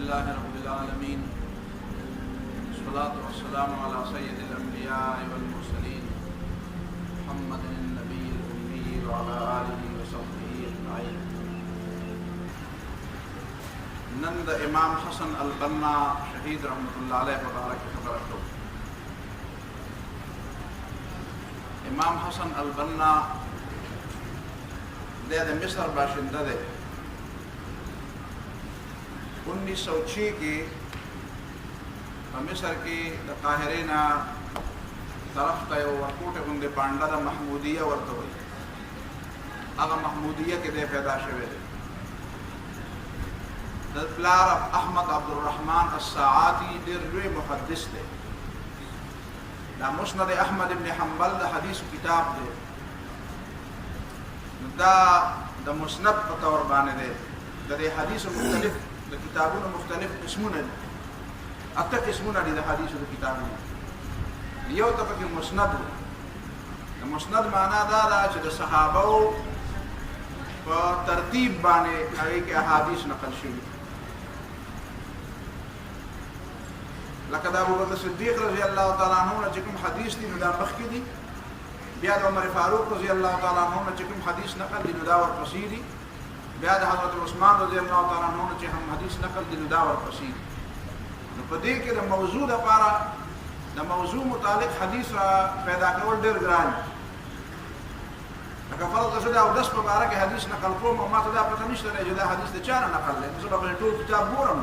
अल्हम्दुलिल्लाहि रब्बिल आलमीन वस्सलातु वस्सलामु अला सय्यिदिल अंबियाइ वल मुरसलीन मुहम्मदिन नबिय्यिल उम्मी व अला आलिहि व सहबिहि अजमईन। नंद इमाम हसन अल बन्ना शहीद रहमतुल्लाह अलैह मुबारक की खबर रखो। इमाम हसन अल बन्ना दे मिस्र बाशिंदा दे 1906 की मिस्र की काहिरे ना तरफ का वरकूट उनके पांडा दा महमूदिया वर्त हुई आगा महमूदिया के दे पैदा शवे प्लार अहमद अब्दुल रहमान अस्साआती दिर्वे मुहद्दिस दे दा मुस्नद अहमद इब्न हंबल दा हदीस किताब दे दा मुस्नद तौर बाने दे दे हदीस मुख्तलिफ दा किताबों मुख्तलिफ किस्मों अत्ता किस्मों दी दा हदीस दा किताबों यो तब के मुस्नद माना दा च द सहाबाओ व तरतीब बाने आगे के अहादीस नकल शुरू लकद अबू बकर सिद्दीक रज़ी अल्लाह तआला अन्हु ने जिकुम हदीस दी नुदा मखकी दी बियाद उमर फारूक रज़ी अल्लाह तआला अन्हु ने जिकुम हदीस नकल दी नुदा वर फसीदी बियाद हजरत उस्मान रज़ी अल्लाह तआला अन्हु ने हम हदीस नकल दी नुदा वर फसीदी न पदे के द मौजू द पारा द मौजू मुतालिक हदीस पैदा करवल डेर ग्रान लका फरज सदा और 10 मुबारक हदीस नकल को मा तदा पता निश्ते ने जदा हदीस दे चार नकल ले सबब टू किताब बोरम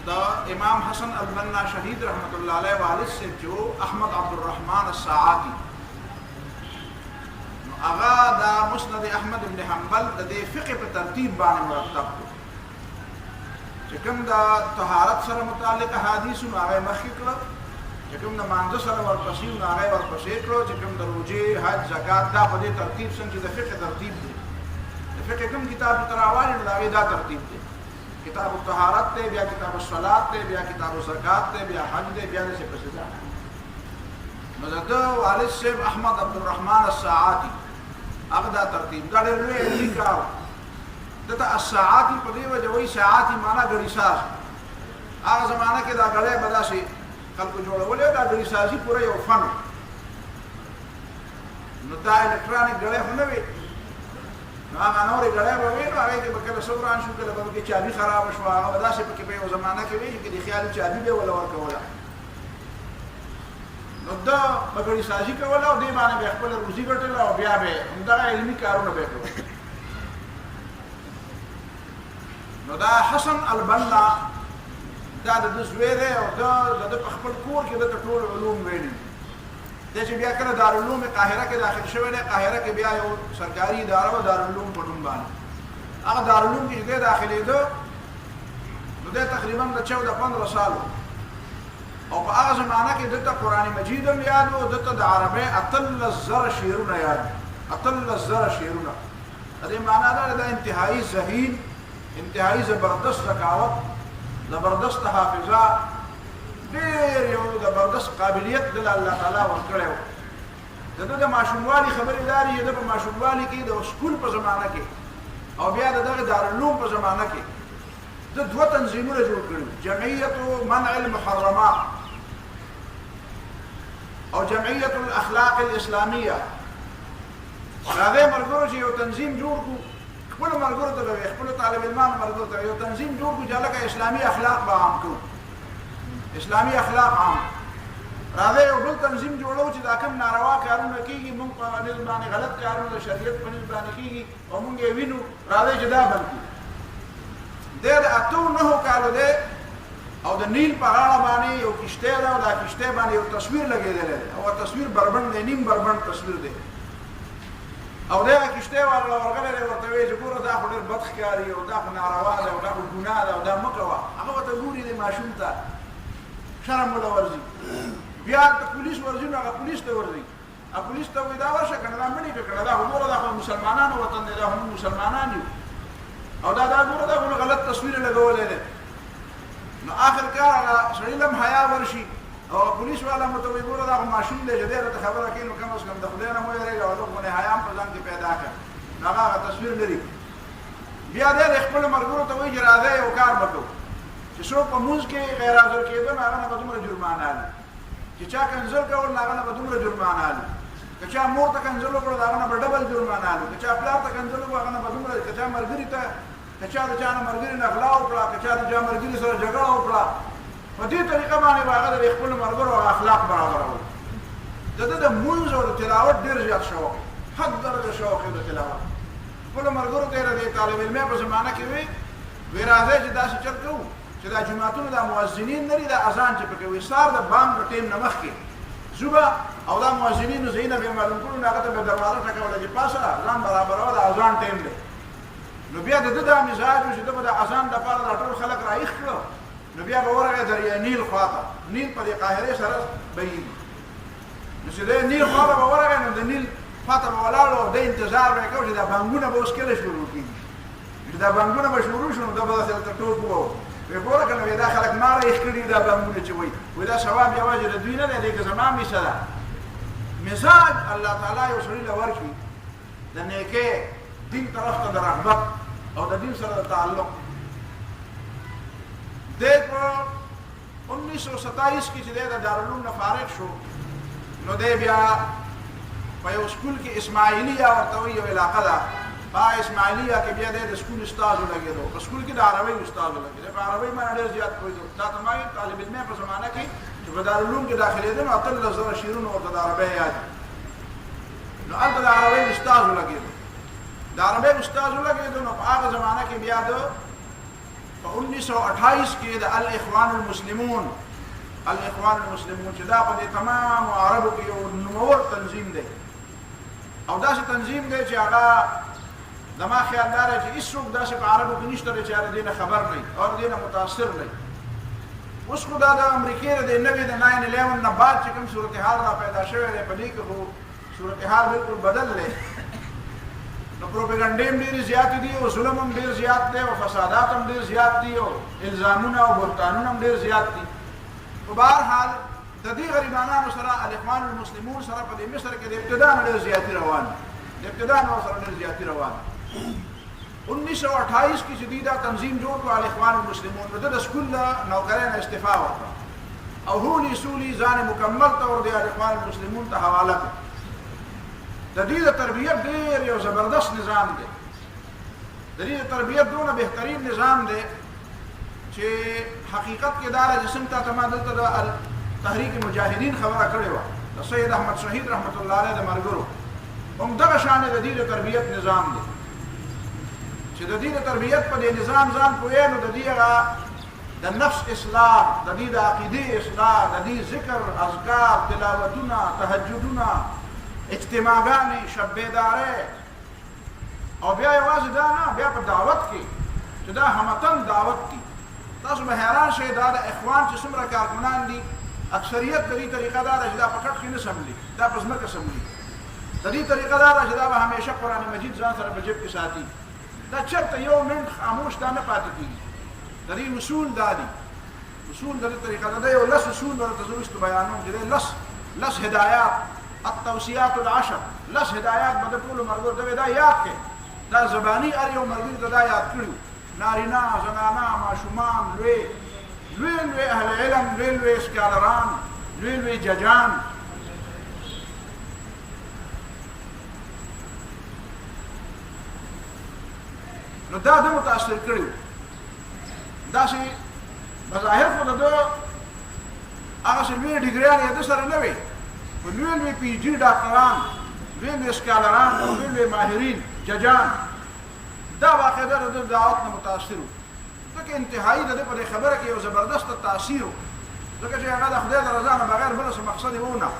दा इमाम हसन अल बन्ना शहीद रहमतुल्लाह अलैह वालिद से जो अहमद अब्दुल रहमान अस्साआती आगा दा मुस्नद अहमद इब्न हंबल दे फिक़ह पे तरतीब बाने मुरतब को चकम दा तहारत सर मुतालिक हदीस आगे मखिकल चकम दा मांजो सर वर पसीन आगे वर पसेकलो चकम दा रोजे हज ज़कात दा बदे तरतीब सन द फिक़ह तरतीब दे फिक़ह कम किताब तरावाल दा दा तरतीब दे किताब तहारत ते बिया किताब सलात ते बिया किताब ज़कात ते बिया हज ते बिया से पसदा मदद वालिद से अहमद अब्दुल रहमान अस्साआती अगदा तरतीब गाड़े रे लिखा दता अस्साआती पदे वजह वही साआती माना गड़ी साज आ जमाना के दा गले बदा से कल को जोड़ बोले दा गड़ी साजी पूरा यो फन नता इलेक्ट्रॉनिक गले होने वे ना मानोरे गले वे ना आगे के बकल सबरान शु के लबके चाबी खराब शवा बदा से के पे जमाना के वे के ख्याल चाबी बे वला वर कोला नदा बगड़ी साजी के वाला दे माने बे खपल रोजी गटला और बिया बे हमदा इल्मी कारों बे को नदा हसन अल बन्ना दा द दुसवेरे और दा खपल कोर के द टोल उलूम वेनी जैसे बिया कर दारुल उलूम काहिरा के दाखिल शवे ने काहिरा के बिया यो सरकारी इदारा व दारुल उलूम पटुम बान अगर दारुल उलूम की दे दाखिले दो नदा तकरीबन 14-15 साल और आग ज़माना के दत्ता कुरान मजीद में याद हो दत्ता दारबे अतल ज़र शेरुना याद अतल ज़र शेरुना अरे माना दा इंतहाई ज़हीन इंतहाई ज़बरदस्त रकावत ज़बरदस्त हाफिज़ा देर यो ज़बरदस्त काबिलियत दिल अल्लाह ताला वक्रे हो दत्ता माशूमवाली खबरदारी ये दत्ता माशूमवाली की दो स्कूल पर ज़माना के और बिया दत्ता दारुल पर ज़माना के दो तंजीमों ने जोड़ करी जमीयत मनअल मुहर्रमात और जमीयत अखलाक इस्लामिया रावे मरगुरो जी तंजीम जोड़ को कुल मरगुरो तो वे कुल तालिब इल्म मरगुरो तो ये तंजीम जोड़ को जाला का इस्लामी अखलाक बाम को इस्लामी अखलाक आम रावे उबल तंजीम जोड़ो ची दाकम नारवा कारून की मुंग कानून बाने गलत कारून शरीयत बनी बाने की और मुंगे विनु रावे जदा बनती देर अतो न हो कालो दे और द नील पहाड़ बानी यो किश्ते दा और दा किश्ते बानी यो तस्वीर लगे दे और तस्वीर बरबन दे नीम बरबन तस्वीर दे और दे किश्ते वाला वरगले रे वरतवे जबूर दा खुदर बदखकारी और दा नारवा दा और दा गुनाह दा और दा मकवा अब वत गुरी दे माशूमता शर्म वला वर्जी बिया पुलिस वर्जी ना पुलिस ते वर्जी अब पुलिस तो विदा वर्ष कनदा मनी के कनदा हुदूर दा मुसलमानान वतन दे दा हम मुसलमानान और दादा गुरु दा गुरु गलत तस्वीर लगोले ने न आखिर का शरीलम हया वर्षी और पुलिस वाला मतलब गुरु दा माशूम दे जदे रा खबर कि कम से कम दखलेना मो रहेगा और लोग ने हयाम प्रदान के पैदा कर नागा तस्वीर मेरी بیا دې خپل مرګورو ته وایي چې راځئ یو کار وکړو چې څوک په مونځ کې غیر حاضر کېده نو هغه نه به دومره جرمانه لي چې چا کنځل کول نو هغه نه به دومره جرمانه لي که چا مور ته کنځل وکړو هغه نه به ډبل جرمانه لي که چا پلار ته کنځل وکړو هغه نه به دومره که چا ملګري ته که چا د چا نه ملګري نه غلا وکړه که چا د چا ملګري سره جګړه وکړه په دې طریقه باندې به هغه د خپلو ملګرو اخلاق برابرول د ده د مونځ او د تلاوت ډېر زیات شوق حد درجه شوق یې د تلاوت خپلو ملګرو ته یې د طالب علمۍ په زمانه کې وی راځئ چې داسې چل کوو چې دا جوماتونه دا مؤذنین نه دي دا اذان چې پکې وي سهار د بانګ د ټیم نه مخکې ځو به او دا مؤذنینو ځایونه به یې معلوم کړو نو هغه ته به دروازه ټکوله چې پاسه ځان برابروه د اذان ټیم دی نو بیا د ده دا مزاج و چې ده به د اذان دپاره دا ټول خلک رایښ کړه نو بیا به ورغی دریای نیل خواته نیل په دې قاهرې سره بهیږي نو چې دی نیل خواته به ورغی نو د نیل خواته به ولاړو او د انتظار به یې کوو چې دا بانګونه به اوس کله شروع کېږي چې دا بانګونه به شروع شو نو ده به داسې هلته ټوپ ووهو وی ګوره که نه دا خلک ما رایښ کړي دا بانګونه چې وایي دا ثواب یوازې د دوی نه دی دی که زما میسه ده مزاج الله تعالی یو سړي له ورکړي د نیکۍ دین طرف ته د رغبت او د دین سره د تعلق دی په 1927 کې چې دی د دارالعلوم نه فارغ شو نو دی بیا په یو سکول کې اسماعیلیه ورته وایي یو علاقه ده په اسماعیلیه کې بیا دی د سکول استاد ولګېدو په سکول کې د عربۍ استاد ولګېدو په عربۍ باندې ډېر زیات پوهېدو دا ته ما طالب علمۍ په زمانه کې چې په دارالعلوم کې داخلېده نو 18,000 شعرونه ورته د عربۍ یاد نو هلته د عربۍ استاد ولګېدو د عربۍ استاد ولګېدو نو په هغه زمانه کې بیا د په 1928 کې د الاخوان المسلمون چې دا په دې تمام عربو کې یو نومور تنظیم دی او داسې تنظیم دی چې هغه زما خیال دا دی چې هېڅوک داسې په عربو کې نشته دی چې هغه د دې نه خبر نه وي او د دې نه متاثر نه وي اوس خو دا د امریکې د نوې د 9/11 نه بعد چې کوم صورتحال را پیدا شوی دی په دې کې خو صورتحال بالکل بدل دی نو پروپیګنډې هم ډېرې زیاتې دي او ظلم هم ډېر زیات دی او فسادات هم ډېر زیات دي او الزامونه او بهتانونه هم ډېر زیات دي په بهرحال د دې غریبانانو سره الاخوان المسلمون سره په دې مصر کې د ابتدا نه ډېر زیاتي روان د ابتدا نه سره ډېر زیاتي روان 1928 کې چې دا تنظیم جوړ کړو الاخوان المسلمون نو د سکول نوکرۍ نه استعفا ورکړه او هولي سولي ځان مکمل طور د الاخوان المسلمون ته حواله کړ د دې د تربیت ډېر یو زبردست نظام دی د دې د تربیت دونه بهترین نظام دی چې حقیقت کې دا چې څنګه ته ما دلته د تحریک مجاهدین خبره کړې وه د سید احمد شهید رحمت الله علیه د ملګرو همدغه شان د دې د تربیت نظام دی چې د دې د تربیت په دې نظام ځان پوهې نو د دې هغه د نفس اصلاح د دې د عقیدې اصلاح د دې ذکر اذکار تلاوتونه تهجدونه اجتماعګانې شب بیدارۍ او بیا یوازې دا نه بیا په دعوت کې چې دا همتن دعوت دي تاسو به حیران شئ دا د اخوان چې څومره کارکنان دي اکثریت د دې طریقه دا ده چې دا په کټ کې نه سملي دا په ځمکه سملي د دې طریقه دا ده چې دا به همیشه قرآن مجید ځان سره په جیب کې ساتي دا چېرته یو منټ خاموش دا نه پاتې کېږي د دې اصول دا دي اصول د دې طریقه دا یو لس اصول درته زه وروسته بیانوم چې دی لس هدایات التوصیات العشر لس هدایات به د ټولو ملګرو ته دا یاد کړئ دا زباني هر یو ملګري ته دا یاد کړي نارینه زنانه ماشومان لوی اهل علم لوی سکالران لوی ججان نو دا د متاثر کړي داسې بظاهر خو د ده هغسې لوی ډګریان یې د سره نه وي خو لوی پي جي ډاکټران لوی سکالران لوی ماهرین ججان دا واقع ده د دعوت نه متاثر وو ځکه انتهایي د ده په دې خبره کې یو زبردست تاثیر وو ځکه چې هغه د خدای د رضا نه بغیر بله څه مقصد یې ونه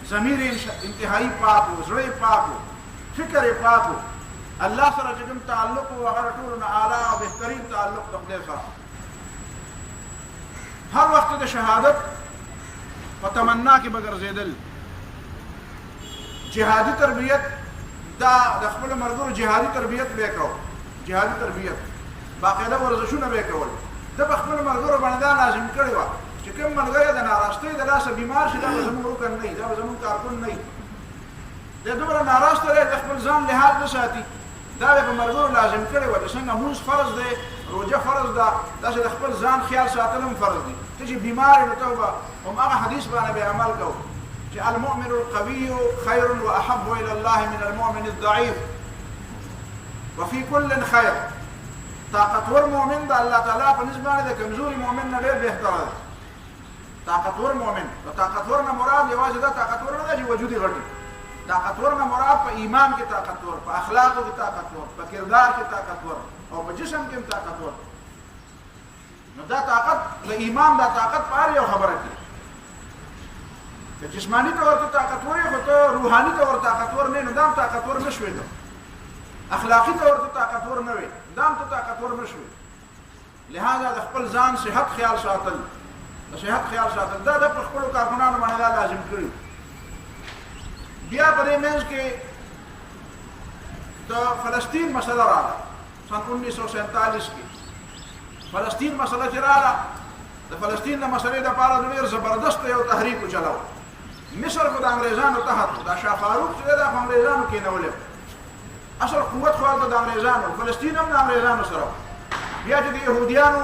ضمیر انتهایي پاک وو زړه یې پاک وو فکر یې پاک وو الله سره چې کوم تعلق وو هغه ټولو نه اعلی او بهترین تعلق د خدای سره هر وخت د شهادت په تمنا کې به ګرځېدل جهادي تربیت دا د خپل ملګرو جهادي تربیت به کو جهادي تربیت باقاعده ورزشونه به کول د خپل ملګرو باندې دا لازم کړی و چې کوم ملګری د ناراستۍ د لاسه بیمار شي دا به زموږ رکن نه وي دا به زموږ کارکن نه وي د دومره ناراسته دی د خپل ځان لحاظ نه ساتي دا به مرګور لازم کړي و چې څنګه مونږ فرض دی روزه فرض ده داسې د خپل ځان خیال ساتل هم فرض دي ته چې بیمار نو توبه هم هغه حدیث باندې به عمل کوو چې المؤمن القوي خير واحب الى الله من المؤمن الضعيف وفي كل خير طاقتور مؤمن د الله تعالی په نسبت باندې د کمزوري مؤمن نه ډېر بهتر دی طاقتور مؤمن او طاقتور نه مراد یوازې دا طاقتور نه دی چې وجودي غټي طاقتور نه مراد په ایمان کې طاقتور په اخلاق کې طاقتور په کردار کې طاقتور او په جسم کې طاقتور نو دا طاقت د ایمان دا طاقت په اړه یو خبره کوي چې جسمانی طور ته طاقتور یو ته روحاني طور طاقتور نه دا طاقتور نشوي اخلاقی طور ته طاقتور نه وي دا ته طاقتور نشوي لہذا د خپل ځان صحت خیال ساتل د صحت خیال ساتل دا د خپل کارکونانو باندې لازم کړی بیا په دې منځ کې د فلسطین مسله راغله سن 1947 کې فلسطین مسله چې راغله د فلسطین د مسلې لپاره ډېر زبردست یو تحریک وچلاو مصر خو د انګریزانو تحت دا شاه فاروق چې د انګریزانو کې نه ولې اصل قوت خو د انګریزانو فلسطین هم د انګریزانو سره بیا چې د يهوديانو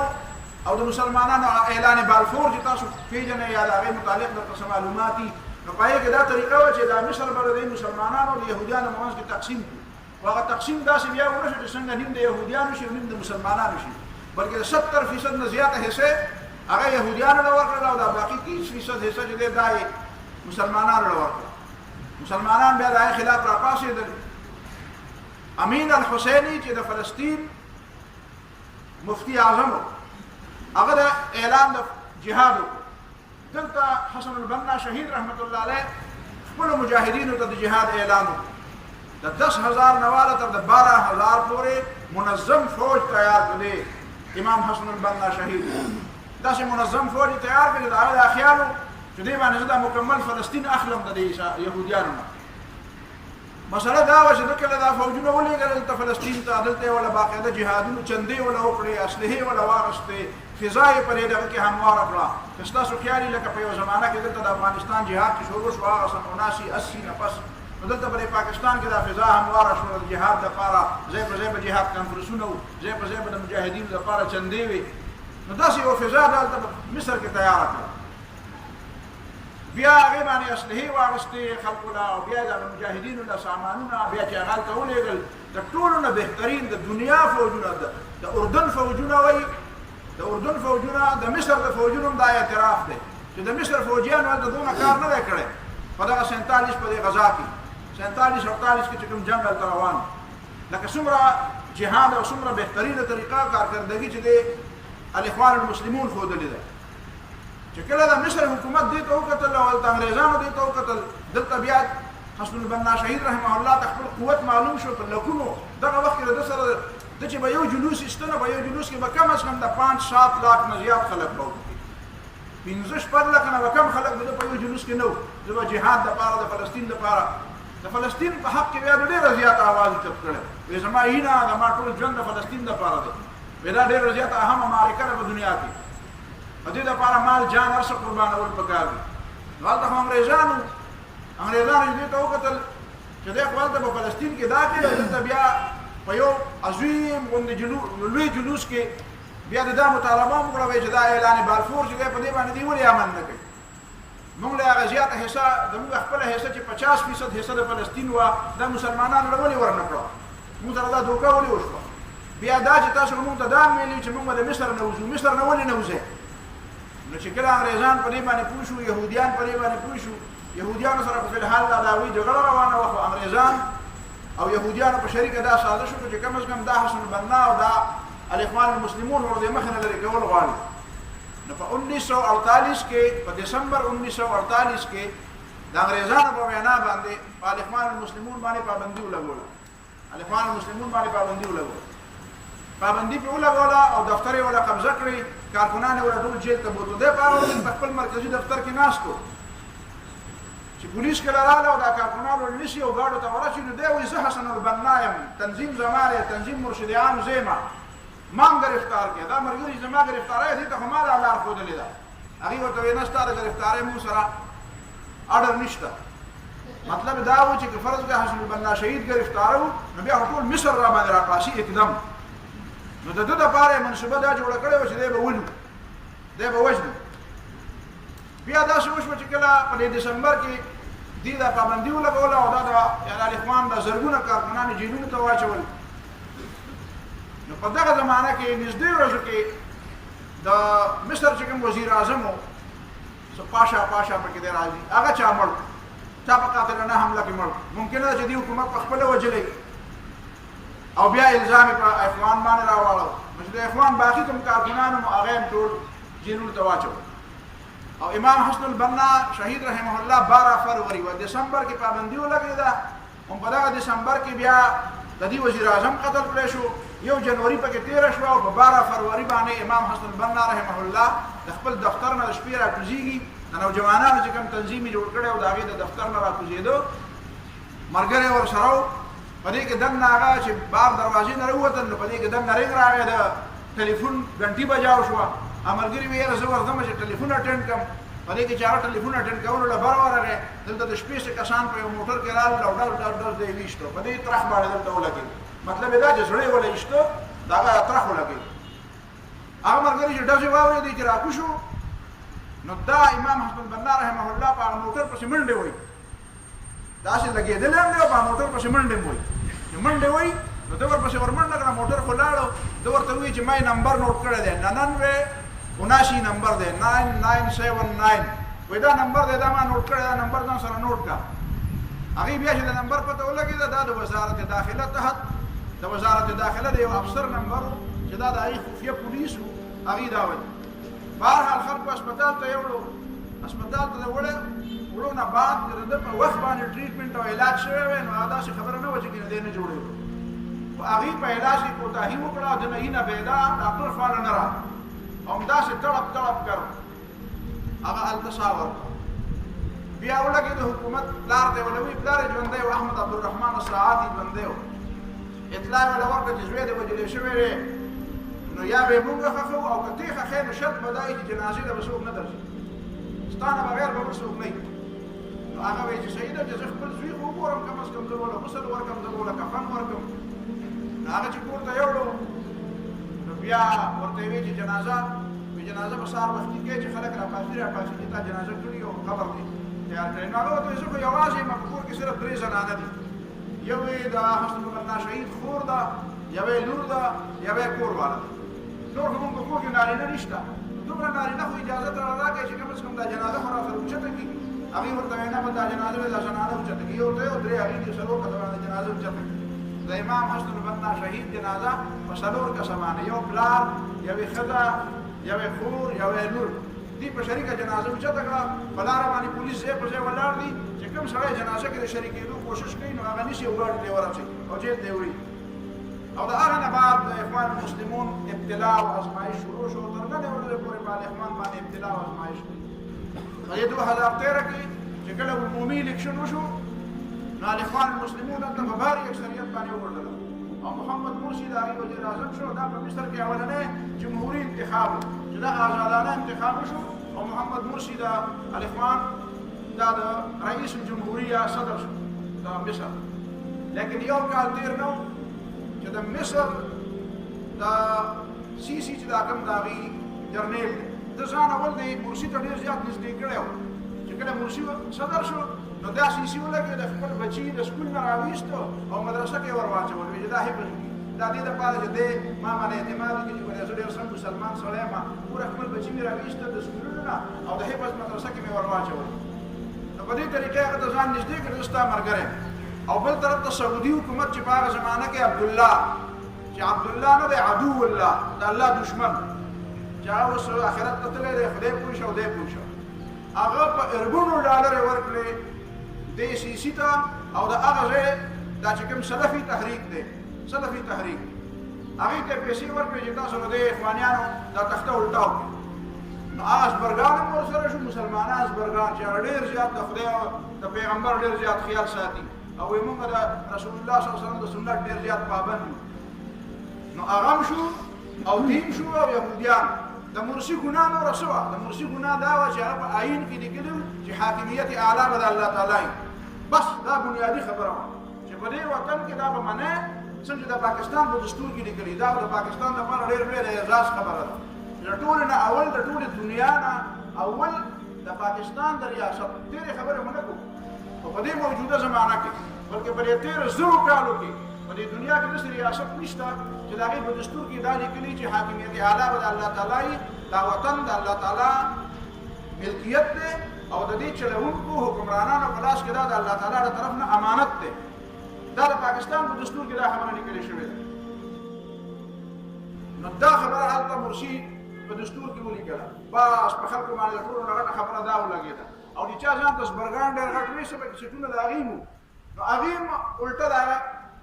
او د مسلمانانو اعلان بالفور چې تاسو پیژنئ یا د هغې متعلق درته معلومات دي نو په هغې کې دا طریقه وه چې د مصر به د مسلمانانو او د یهودیانو په منځ کې تقسیم کړي خو هغه تقسیم داسې بیا ونه شو چې څنګه نیم د یهودیانو شي او نیم د مسلمانانو شي بلکې د 70% نه زیاته حصې هغه یهودیانو له ورکړله او دا باقي 30% حصه چې دی دا یې مسلمانانو له ورکړه مسلمانان بیا د هغې خلاف راپاڅېدل امین الحسیني چې د فلسطین مفتی اعظم هغه د اعلان د جهاد دلته حسن البنا شهید رحمت الله علیه خپل مجاهدینو ته د جهاد اعلان د 10,000 نواله تر د 12,000 پورې منظم فوج تیار کړي امام حسن البنا شهید داسې منظم فوج تیار کړي د هغه خیالو چې دې باندې دا مکمل فلسطین اخلم د يهوديانو مسله دا و چې کله دا فوجونه ولېږل ته فلسطین ته دلته ولا باقاعده جهادونو چندې ولا وکړي اسلحې ولا واغستې فضا یې پرې دغه کې همواره کړه که ستاسو خیال لکه په یو زمانه کې دلته د افغانستان جهاد چې شروع شو هغه سن 79 نه پس نو دلته په پاکستان کې دا فضا همواره شوه د جهاد لپاره ځای په ځای به جهاد کنفرنسونه وو ځای په ځای به د مجاهدینو لپاره چندې وي نو داسې یو فضا دلته مصر کې تیاره کړه بیا هغې باندې اسلحې واغستې خلکو له او بیا د مجاهدینو له سامانونه بیا چې هغه هلته ولېږل د ټولو نه بهترین د دنیا فوجونه د اردن فوجونه وایي د اردن فوجونه د مصر د فوجونو هم دا اعتراف دی چې د مصر فوجیانو هلته دونه کار نه دی کړی په دغه 47 په دې غزا کې 47 48 کې چې کوم جنګ هلته روان لکه څومره جهاد او څومره بهترینه طریقه کارکردګي چې دی الاخوان المسلمون ښودلې ده چې کله د مصر حکومت دې ته وکتل او د انګریزانو دې ته وکتل دلته بیا حسن البنا شهید رحمه الله ته خپل قوت معلوم شو په لکونو دغه وخت کې د سره د چې به یو جلوس ایستنه به یو جلوس کې به کم از کم د 5-7 لاک نه زیات خلک به وکړي 15 لک نه به کم خلک به په یو جلوس کې نه وو زه جهاد دپاره د فلسطین دپاره د فلسطین په حق کې بیا ډېره زیاته اواز چپ کړی وایي زما هیله زما ټول ژوند د فلسطین دپاره دی وایي دا ډېره زیاته اهمه معرکه ده په دنیا کې په دې دپاره مال جان هر څه قربانول پکار دي نو هلته خو انګریزانو دې ته وکتل چې دی خو هلته په فلسطین کې دا کړي دلته بیا په یو عظیم غوندې لوی جلوس کې بیا د دا مطالبه هم وکړه چې دا اعلان بالفور چې دی په دې باندې دوی ولې عمل نه کوي موږ له هغه زیاته حصه زموږ خپله حصه چې 50% حصه د فلسطین وه دا مسلمانانو له ولې ورنه کړه موږ سره دا دوکه ولې وشوه بیا دا چې تاسو موږ ته دا ویلي چې موږ د مصر نه وځو مصر نه ولې نه وځئ نو چې کله انګریزان په دې باندې پوه شو یهودیان په دې باندې پوه شو یهودیانو سره په فلحال دا دعوی جګړه روانه وه خو انګریزان او یهودیانو په شریکه دا سازش وکړو چې کم از کم دا حسن البنا او دا الاخوان المسلمون ور دې مخې نه لرې کول غواړي نو په 1948 کې په دسمبر 1948 کې د انګریزانو په وینا باندې په الاخوان المسلمون باندې پابندي ولګوله الاخوان المسلمون باندې پابندي ولګوله پابندي په ولګوله او دفتر یې ولا قبضه کړی کارکونان یې ولا ټول جیل ته بوتلو دی په خپل مرکزي دفتر کې ناست و چې پولیس کله راغله او دا کارکونان ونیسي او ګاډو ته ورسي نو دی وایي زه حسن البنا یم تنظیم زما دی تنظیم مرشد عام زه یم ما هم ګرفتار کړې دا ملګري زما ګرفتاری دې ته خو ما دا لار ښودلې ده هغې ورته وایي نه ستا د ګرفتارۍ مونږ سره اډر نشته مطلب دا و چې فرض به حسن البنا شهید گرفتارو نو بیا ټول مصر را باندې را پاسي اقدام نو د دې لپاره منصوبه دا جوړ کړو چې دی به ولو دی به وژنو بیا دا شو چې کله په دسمبر کې دې دا پابندي ولګول او دا د اخوان د زرګونه کارکونانو جیلونو ته واچول نو په دغه زمانہ کې نږدې ورځو کې د مصر چې کوم وزیر اعظم وو پاشا پکې دی راځي هغه چا مړ چا په قاتلانه حمله کې مړ ممکن ده چې دې حکومت په خپل وجلې او بیا الزام په اخوان باندې راوړل نو چې د اخوان باقي کوم کارکونانو هغه هم ټول جیلونو ته واچول او امام حسن البنا شهید رحمه الله 12 فروری و دسمبر کې پابندي ولګیدا هم په دغه دسمبر کې بیا د دې وزیر اعظم قتل کړی شو 1 جنوري پکې 13 شو او په 12 فروری باندې امام حسن البنا رحمه الله د خپل دفتر نه شپې راکوزیږي د نوجوانانو چې کوم تنظیم جوړ کړی او د هغې د دفتر نه راکوزېدو ملګری ورسره په دې کې دننه هغه چې بار دروازې نه راووتل نو په دې کې دننه رنګ راغی د ټلیفون ګنټي بجاو شوه ملګري ویې یاره زه ورځم چې ټلیفون اټینډ کړم په دې کې چې هغه ټلیفون اټینډ کولو له بره ورغی دلته د شپې څه کسان په یو موټر کې راغلل او ډز دی ویشتو په دې ترخ باندې دلته ولګېد مطلب یې دا چې زړه یې ولایشتو د هغه ترخ ولګېد هغه ملګري چې ډز یې واورېدی چې راکوشو نو دا امام حسن البنا رحمه الله په موټر پسې منډې وایي داسې لګېدلی هم دی او په موټر پسې منډې هم وایي چې منډې وایي نو ده ورپسې ورمنډه کړه موټر خو لاړو ده ورته وایي چې ما یې نمبر نوټ کړی دی 99 نمبر دی 9979 وایي دا نمبر دی دا ما نوټ کړی دا نمبر ځان سره نوټ کړه هغې بیا چې د نمبر پته ولګېده دا د وزارت داخله تحت د وزارت داخله د یو افسر نمبر و چې دا د هغې خفیه پولیس و هغې دا وایي بهرحال خلکو اسپتال ته یوړو اسپتال ته وړو نه بعد د ده په وخت باندې ټریټمنټ او علاج شوی وی نو داسې خبره نه وه چې دی نه جوړېږو خو هغې په علاج کې کوتاهي وکړه د نه اینه پیدا ډاکټر فاله نه راغله او همداسې تړپ کړ هغه هلته ساه ورکړه بیا ولګېد حکومت پلار ته ویله وایي پلار یې ژوندی و احمد عبدالرحمن الساعاتي ژوندی و اطلاع یې وله ورکړه چې زوی دې وجلې شوی دی نو یا به موږ خفو او که تی خخې نو شرط به دا وي چې جنازې ته به څوک نه درځي ستا نه بغیر به بل څوک نه وي نو هغه وایي چې صحیح ده چې زه خپل زوی خو وګورم کم از کم زه به له غسل ورکړم زه به له کفن ورکړم نو هغه چې کور ته یوړو نو بیا ورته یې وایي چې جنازه به سهار وختي کوي چې خلک راپاڅي چې تا جنازه کړي او قبر دی تیار کړی نو هغه ورته وایي زه خو یوازې یم په کور کې صرف 3 زنانه دي یو یې د حسن البنا شهید خور ده یو یې لور ده یو یې کور والا ده نور خو موږ په کور کې نارینه نشته دومره نارینه خو اجازه ته راکړئ چې کم از کم دا جنازه خو راسره اوچته کړي هغې ورته وینا به دا جنازه به دا زنانه اوچته کړي یو ته یو درې هغې دي 4 کسه باندې جنازه اوچته کړي د امام حسن البنا شهید جنازه په 4 کسه باندې یو پلار یوې ښځه یوې خور یوې لور دې په شریکه جنازه اوچته کړه په لاره باندې پولیس ځای په ځای ولاړ دي چې کوم سړی جنازه کې د شریکېدو کوشش کوي نو هغه نیسي او ګاډي ته یې ورسوي او جیل ته یې وړي او د هغه نه بعد د اخوان المسلمون ابتلا او ازمایش شروع شو تر ننه ورځې پورې په اخوان باندې ابتلا او ازمایش په 2013 کې چې کله عمومي الیکشن وشو نو اخوان المسلمون هلته په بھاري اکثریت باندې وګرځېدل او محمد مرسي د هغې وزیر اعظم شو دا په مصر کې اولنی جمهوري انتخاب چې دا آزادانه انتخاب شو او محمد مرسي د اخوان دا د رئیس الجمهوریه صدر شو د مصر لیکن یو کال تیر نه چې د مصر د سیسي چې دا کوم د هغې جرنیل دی ده ځان اول د مرسي ته ډېر زیات نږدې کړی و چې کله مرسي صدر شو نو دا سیسي ولګېد د خپل بچي د سکول نه راویستو او مدرسه کې ور واچول وایي چې دا حفظ کړي دا دې دپاره چې دی ما باندې اعتماد وکړي چې ولې زه ډېر سم مسلمان سړی یم پوره خپل بچي مې راویسته د سکولونو نه او د حفظ مدرسه کې مې ور واچول نو په دې طریقې هغه ته ځان نږدې کړي زه ستا ملګری او بل طرف ته سعودي حکومت چې په هغه زمانه کې عبدالله چې عبدالله نه دی عدو الله د الله دشمن چې هغه اوس آخرت ته تللی دی خدای پوه شه او دی پوه شه هغه په اربونو ډالر یې ورکړې دې سیسي ته او د هغه ځای دا چې کوم سلفي تحریک دی سلفي تحریک هغې ته پیسې ورکړې چې تاسو نو د اخوانیانو دا تخته الټا وکړي نو هغه ازبرګان هم ورسره شو مسلمانان ازبرګان چې هغه ډېر زیات د خدای او د پیغمبر ډېر زیات خیال ساتي او وایي موږ د رسول الله صلی الله علیه وسلم د سنت ډېر زیات پابند یو نو هغه هم شو او دین شو او یهودیان د مرسي ګناه نوره څه وه د مرسي ګناه دا وه چې هغه په آیین کې لیکلي چې حاکمیت اعلی به د الله تعالی بس دا بنیادی خبره وه چې په دې وطن کې دا به منې څنګه د پاکستان په دستور کې لیکلي دا د پاکستان لپاره ډېر لوی اعزاز خبره ده د ټولو نه اول د ټولې دنیا نه اول د پاکستان د ریاست ډېرې خبرې ونه کوو خو په دې موجوده زمانه کې بلکې په دې 13,000 کالو کې په دې دنیا کې داسې ریاست نشته چې د هغې په دستور کې دا لیکلي چې حاکمیت اعلی به د الله تعالی دا وطن د الله تعالی ملکیت دی او د دې چلوونکو حکمرانانو په لاس کې دا د الله تعالی د طرف نه امانت دی دا د پاکستان په دستور کې دا خبره لیکلې شوې ده نو دا خبره هلته مرسي په دستور کې ولیکله بس په خلکو باندې د ټولو نه غټه خبره دا ولګېده او د چا ځان ته زبرګان ډېر غټ وي څه پکې سیټونه د هغې وو نو هغې الټه د هغه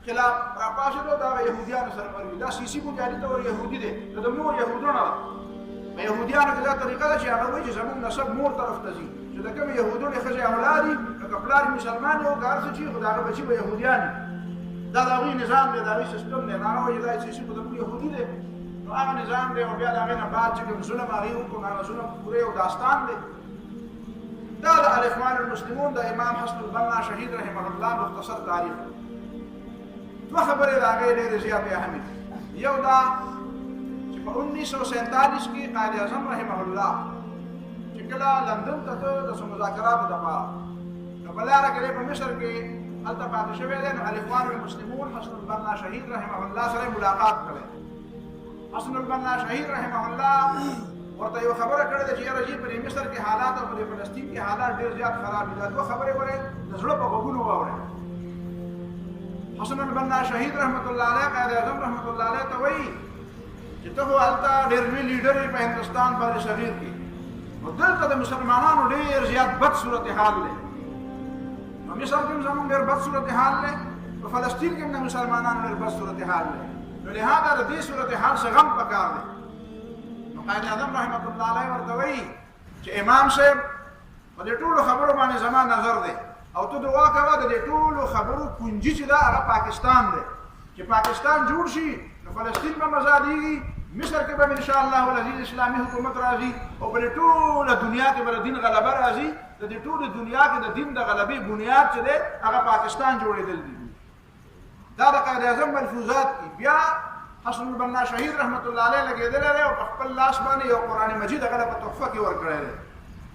خلاف راپاڅېدو د هغه یهودیانو سره مل وي دا سیسي مجاهدي ته ور یهودي دی دا د مور یهودونه ده په یهودیانو کې دا طریقه ده چې هغه وایي چې زموږ نسب مور طرف ته ځي چې د کومې یهودونې ښځې اولاد دي لکه پلار یې مسلمان دی او که هر څه چې خو د هغه بچي به یهودیان دي دا د هغوی نظام دی د هغوی سیسټم دی نو هغه وایي دا سیسي خو زموږ یهودي دی نو هغه نظام دی او بیا د هغې نه بعد چې کوم ظلم هغې وکړو هغه ظلم پوره یو داستان دی دا د الاخوان المسلمون د امام حسن البنا شهید رحمه الله مختصر تاریخ دوه خبرې د هغې ډېرې زیاتې اهمې یو دا چې په 1947 کې قائد اعظم رحمه الله چې کله لندن ته د مذاکراتو دپاره نو په لاره کې دی په مصر کې هلته پاتې شوی دی نو الاخوان المسلمون حسن البنا شهید رحمه الله سره ملاقات کړی حسن البنا شهید رحمه الله ورته یو خبره کړې ده چې یاره جی په مصر کې حالات او په فلسطین کې حالات ډېر زیات خراب دي دا دوه خبرې ورې د زړه په غوږونو واورئ حسن البنا شهید رحمت الله علیه قائد اعظم رحمت الله علیه ته وایي چې ته خو هلته ډېر لوی لیډر یې په هندوستان بر صغیر کې نو دلته د مسلمانانو ډېر زیات بد صورتحال دی نو مصر کې هم زموږ ډېر بد صورتحال دی په فلسطین کې هم د مسلمانانو ډېر بد صورتحال دی نو لهذا د دې صورتحال څخه غم پکار دی نو قائد اعظم رحمت الله علیه ورته وایي چې امام صاحب په دې ټولو خبرو باندې زما نظر دی او ته دعا کوه د دې ټولو خبرو کنجي چې دا هغه پاکستان دی چې پاکستان جوړ شي نو فلسطین به آزادېږي مصر کې به ان شاء الله العزیز اسلامي حکومت راځي او په ټوله دنیا کې به د دین غلبه راځي د دې ټوله دنیا کې د دین د غلبې بنیاد چې دی هغه پاکستان جوړېدل دي دا د قائد اعظم ملفوظات دي بیا حسن البنا شهید رحمت الله علیه لګېدلی دی او په خپل لاس باندې یو قرآن مجید هغه په تحفه کې ورکړی دی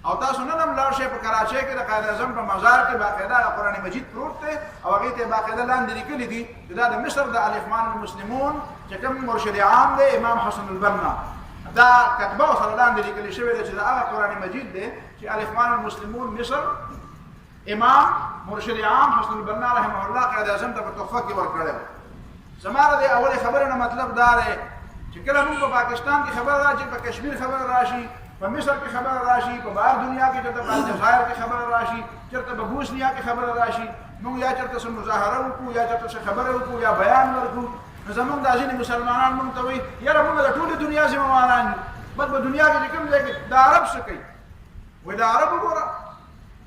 او تاسو نن هم لاړ شئ په کراچۍ کې د قائد اعظم په مزار کې باقاعده قرآن مجید پروت دی او هغې ته یې باقاعده لاندې لیکلي دي چې دا د مصر د الاخوان المسلمون چې کوم مرشد عام دی امام حسن البنا دا کتبه ورسره لاندې لیکلي شوې ده چې د هغه قرآن مجید دی چې الاخوان المسلمون مصر امام مرشد عام حسن البنا رحمه الله قائد اعظم ته په تحفه کې ورکړی زما د اولې خبرې نه مطلب دا دی چې کله موږ په پاکستان کې خبره راشي په کشمیر خبره راشي په مصر کې خبره راشي په بهر دنیا کې چېرته په الجزایر کې خبره راشي چېرته په بوسنیا کې خبره راشي موږ یا چېرته څه مظاهره وکړو یا چېرته څه خبره وکړو یا بیان ورکړو نو زموږ دا ځینې مسلمانان موږ ته وایي یاره موږ د ټولې دنیا ذمهواران یو بس په دنیا کې چې کوم ځای کې د عرب څه کوي وایي د عرب وګوره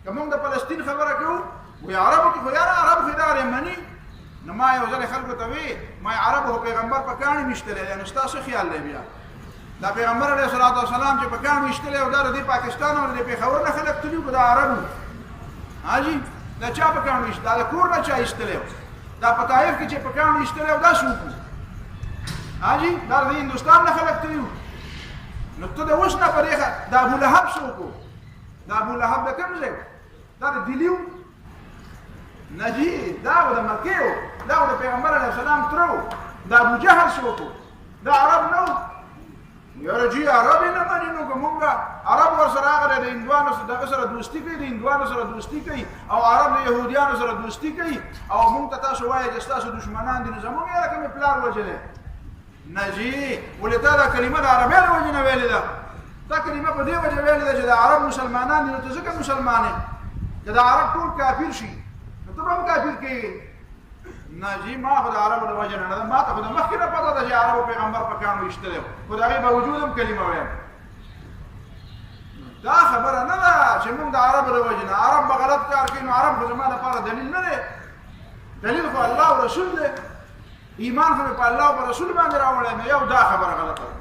که موږ د فلسطین خبره کوو وایي عربو کې خو یاره عرب خو دا مني نو ما یو ځل خلکو ته وی ما عربو پیغمبر په کاڼي میشتلی دی نو ستا څه خیال دی بیا دا پیغمبر علیه الصلاة والسلام چې په کاڼي میشتلی او دا د دې پاکستان او د پېښور نه خلک تلي وو دا عربو حاجي دا چا په کاڼي ایستلی دا د کور نه چا ایستلی دا په طایف کې چې په کاڼي ایستلی او دا څوک وو حاجي دا د هندوستان نه خلک تلي وو نو ته د اوس نه په دې دا ابولهب څوک وو دا ابولهب د کوم ځای دا د دلي وو نجی دا و د مکې و دا و د پیغمبر علیه السلام تره و دا ابو جهل څوک و دا عرب نه و یاره جی عرب یې نه مني نو که مونږ عرب ورسره راغلی د هندوانو دغه سره دوستي کوي د هندوانو سره دوستي کوي او عرب د یهودیانو سره دوستي کوي او مونږ ته تاسو وایئ چې ستاسو دشمنان دي نو زمونږ یاره کومې پلار وژلی نه جی ولې تا دا کلمه د عربیانو وجې نه ویلې ده دا کلمه په دې وجې ویلې ده چې د عرب مسلمانان دي نو ته ځکه مسلمان یې که د عرب ټول کافر شي ته به هم کافر کېږي نه جی ما خو د عربو د وجې نه ده ما ته خو د مخکې نه پته ده چې عربو پیغمبر په کاڼو ایستلی خو د هغې باوجود هم کلمه ویم دا خبره نه ده چې موږ د عربو د وجې نه عرب به غلط کار کوي نو عرب خو زما لپاره دلیل نه دی دلیل خو الله او رسول دی ایمان خو مې په الله او په رسول باندې راوړی نو یو دا خبره غلطه ده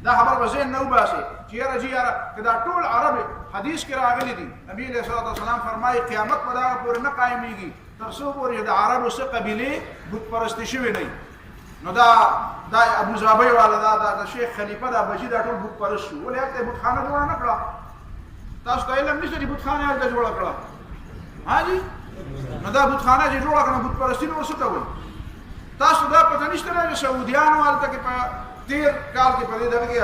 دا خبره به ذهن نه وباسي چې یاره جی یاره که دا ټول عرب حدیث کې راغلی دي نبی علیہ الصلوۃ والسلام فرمایي قیامت په دغه پورې نه قائميږي تر څو پورې د عربو څخه قبيله بت پرستی شوی نه نو دا ابو زابي والا دا شیخ خلیفہ دا بچی دا ټول بت پرست شو ولې ته بت خانه جوړ نه کړه تاسو ته علم نشته چې بت خانه هلته جوړ کړه ها جی نو دا بت خانه چې جوړ کړه بت پرستی نو څه ته وایي تاسو دا پته نشته چې سعودیانو هلته کې په 13 کال کې په دې دغه کې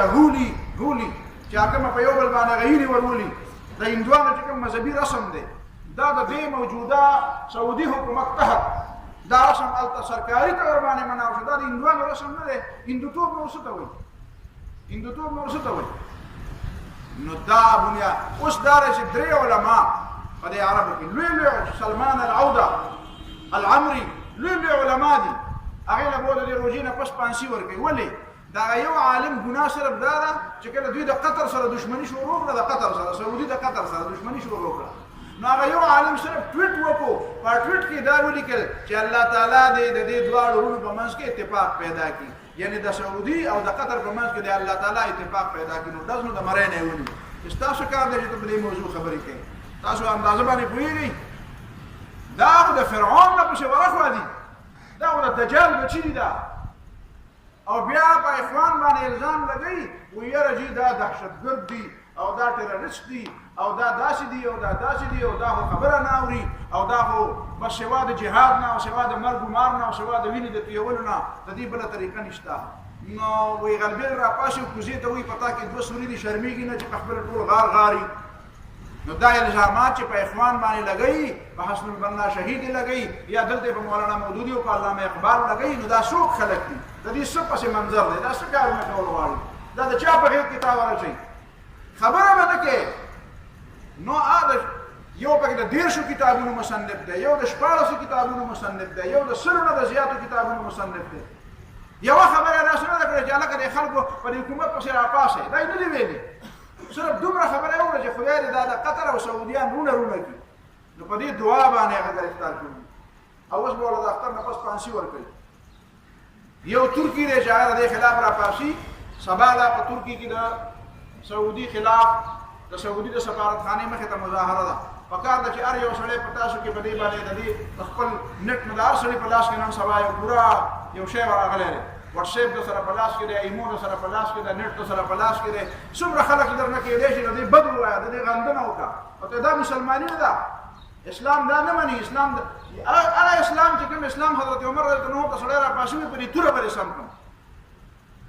هولي چې هغه په یو بل باندې غیري ورولي د هندوانو چې کوم مذهبي رسم دی دا د دې موجوده سعودي حکومت تحت دا رسم الته سرکاري تور باندې مناو شو دا د هندوانو رسم نه دی هندوتوب نو څه ته وایي نو دا بنیا اوس دا چې درې علما په دې عربو کې لوی سلمان العوده العمري لوی علما دي هغه له بوله د روزینه پس پانسی ورکوي ولې دا یو عالم ګناه صرف دا ده چې کله دوی د قطر سره دښمنی شروع کړه د قطر سره سعودي د قطر سره دښمنی شروع کړه نو هغه یو عالم صرف ټویټ وکړو په ټویټ کې دا ولیکل چې الله تعالی دې د دې دواړو ورونو په منځ کې اتفاق پیدا کړي یعنی د سعودي او د قطر په منځ کې د الله تعالی اتفاق پیدا کړي نو داسنو د مړی نه ونی تاسو کار دی چې په دې موضوع خبرې کوي تاسو اندازه باندې پوهیږئ دا د فرعون نه پښه ورخوا دي دا د دجال بچی دي دا او بیا په اخوان باندې الزام لګي ویره جی دا دهشتګرد دي او دا ټیرریست دي او دا داسې دي او دا داسې دي او دا خبره نه اوري او دا خو بس سوا د جهاد نه او سوا د مرګ و مار نه او سوا د وینې د تویولو نه د دې بله طریقه نشته نو وی غلبېل راپاسي کوزې ته وایي پتا کې دوه سوري دي شرمېږي نه چې په خپله ټول غاري نو دا الزامات چې په اخوان باندې لګي په حسن البنا شهید لګي یا دلته په مولانا مودودي او په علامه اقبال لګي نو دا څوک خلک دي د دې څه پس منظر دی دا څه کارونه کول غواړي دا د چا په غیر کتاب ورچي خبره باندې کې نو عادت یو په د 150 کتابونو مصنف دی یو د 14 کتابونو مصنف دی یو د سرونه د زیاتو کتابونو مصنف دی یو خبره دا څنګه کړی چې الکه د خلکو په حکومت په سر راپاسه دا نه دی ویلي صرف دومره خبره وره چې خدای دې دا د قطر او سعودیان رونه کی نو په دې دعا باندې هغه گرفتار کړي او اوس بوله د اختر نه پس پانسی ورکړي یو ترکی دی چې هغه د خلاف راپاسي سبا لا په ترکی کې د سعودي خلاف د سعودي د سفارتخانه مخې ته مظاهره ده پکار د چې ار یو سړی په تاسو کې په دې باندې د دې خپل نت مدار سړي په لاس کې نن سبا یو پورا یو شی راغلی دی واتس اپ د سره په لاس کې دی ایمو د سره په لاس کې دی نت د سره په لاس کې دی څومره خلک درنه کېدای شي د دې بد وایي د دې غندنه وکړه او ته دا مسلمانی نه ده اسلام دا نه مانی اسلام انا اسلام چې کوم اسلام حضرت عمر رضی الله عنه سره را پاسي په دې توره باندې سم کړ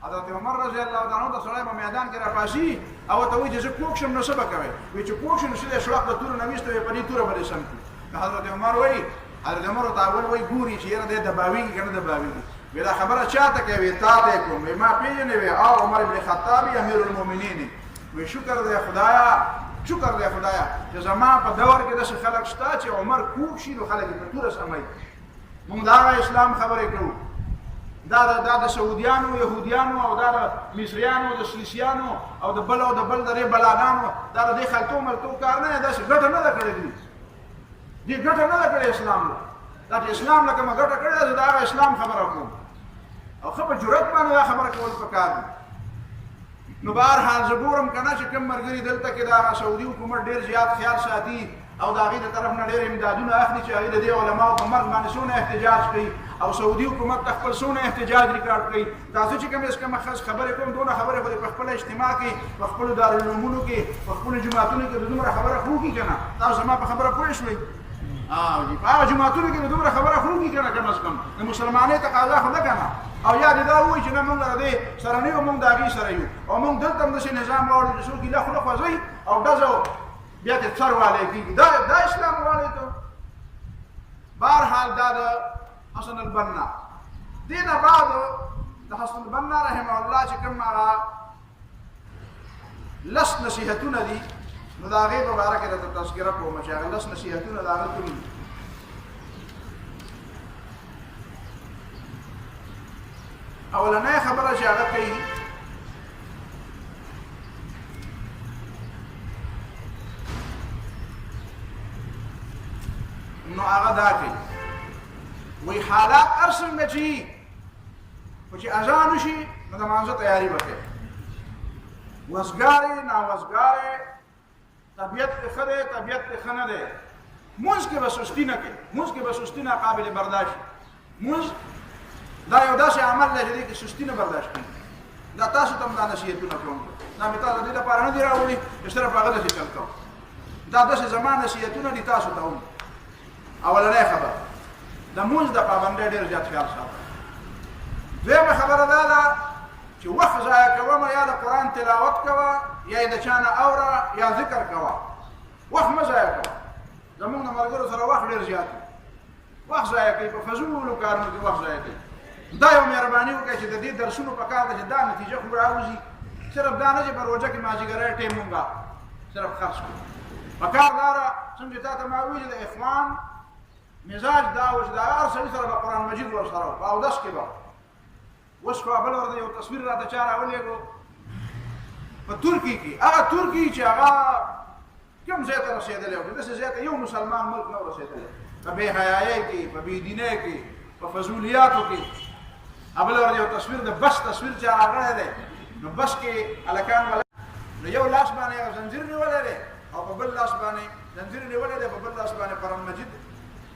حضرت عمر رضی الله عنه سره په میدان کې را پاسي او ته وایي چې کوم شم نو سبا کوي وی چې کوم شم نشي شراق د تور نويسته په دې توره باندې سم کړ حضرت عمر وایي حضرت عمر ته اول وایي ګوري چې یره د دباوی کنه دباوی ویلا خبره چاته کوي تا ته کوم ما پیژنې وی او عمر ابن خطاب امیر المؤمنین وی شکر دې خدایا چې زما په دور کې د خلک شته چې عمر کوک شي نو خلک په تور سمای موږ دا اسلام خبرې کوو دا د سعودیانو يهوديانو او دا د مصریانو د سویسیانو او د بل درې بلاګانو دا د خلکو مرتو کار نه دا څه ګټه نه کړې دي ګټه نه کړې اسلام دا اسلام لکه ما ګټه کړې دا اسلام خبره کوم او خو په جرأت باندې خبره کول پکار دي نو بهر حال زګورم کنه چې کوم مرګري دلته کې دا سعودي حکومت ډیر زیات خیال ساتي او دا غي د طرف نه ډیر امدادونه اخلي چې هغه د علماء په مرګ باندې سونه احتجاج کوي او سعودي حکومت خپل سونه احتجاج ریکارډ کوي تاسو چې کوم اسکه خاص خبره کوم دونه خبره په خپل اجتماع کې په خپل دارالعلومونو کې په خپل جماعتونو کې دومره خبره خو کی کنه تاسو ما په خبره پوه شئ جی په جماعتونو کې دومره خبره خو کی کنه کم از کم د مسلمانۍ تقاضا خو نه کنه او یاد دا وایي چې موږ لري سره نه موږ داږي سره یو او موږ دلته هم د نظام راوړو چې څوک له خلق وځي او دزو بیا ته څر والے کیږي دا اسلام والے ته بهر حال دا د حسن البنا دینه بعد د حسن البنا رحمه الله چې کوم لس نصيحتونه دي نو دا غي مبارک د تذکرہ کوم چې هغه لس نصيحتونه دا غوښتل اولنې خبره چې هغه کوي نو هغه دا کوي وی حالات ارسل نچی چې اذان شي نو د مانځه تیاری وکړي وزګاری نا وزګاری طبیعت ښه دی طبیعت ښه نه دی مونځ کې به سستي نه کوي مونځ کې به سستي نه قابل برداشت مونځ دا یو داسې عمل دی چې سستي نه برداشت کېږي دا تاسو ته هم دا نصیحتونه کوم دا مې تاسو دې لپاره نه دي راوړي چې صرف هغه داسې چل کوم دا داسې زما نصیحتونه دي تاسو ته هم اولنۍ خبره د مونځ د پابندۍ ډېر زیات خیال ساته دویمه خبره دا ده چې وخت ضایع کوم یا د قرآن تلاوت کوه یا یې د چا نه اوره یا ذکر کوه وخت مه ضایع کوه زموږ د ملګرو سره وخت ډېر زیات وي وخت ضایع کوي په فضولو کارونو کې وخت ضایع کوي دا یو مهرباني وکړئ چې د دې درسونو په کار ده چې دا نتیجه خو راوځي صرف دا نه چې په روژه کې مازدیګری ټیم مونږه صرف خرڅ کړو په کار دا ده څنګه چې تا ته ما ویلي د اخوان مزاج دا و چې د هر سړي سره به قرآن مجید ورسره و په اودس کې به اوس خو بل ورته یو تصویر راته چا راولېږو په ترکي کې هغه ترکي چې هغه کوم ځای ته رسېدلی و داسې ځای ته یو مسلمان ملک نه و رسېدلی په بې حیایۍ کې په بېدینۍ کې په فضولیاتو کې بل ورته یو تصویر د بس تصویر چې راغلی دی نو بس کې هلکان نو یو لاس باندې یو زنځیر نیولی دی او په بل لاس باندې زنځیر نیولی دی په بل لاس باندې قرآن مجید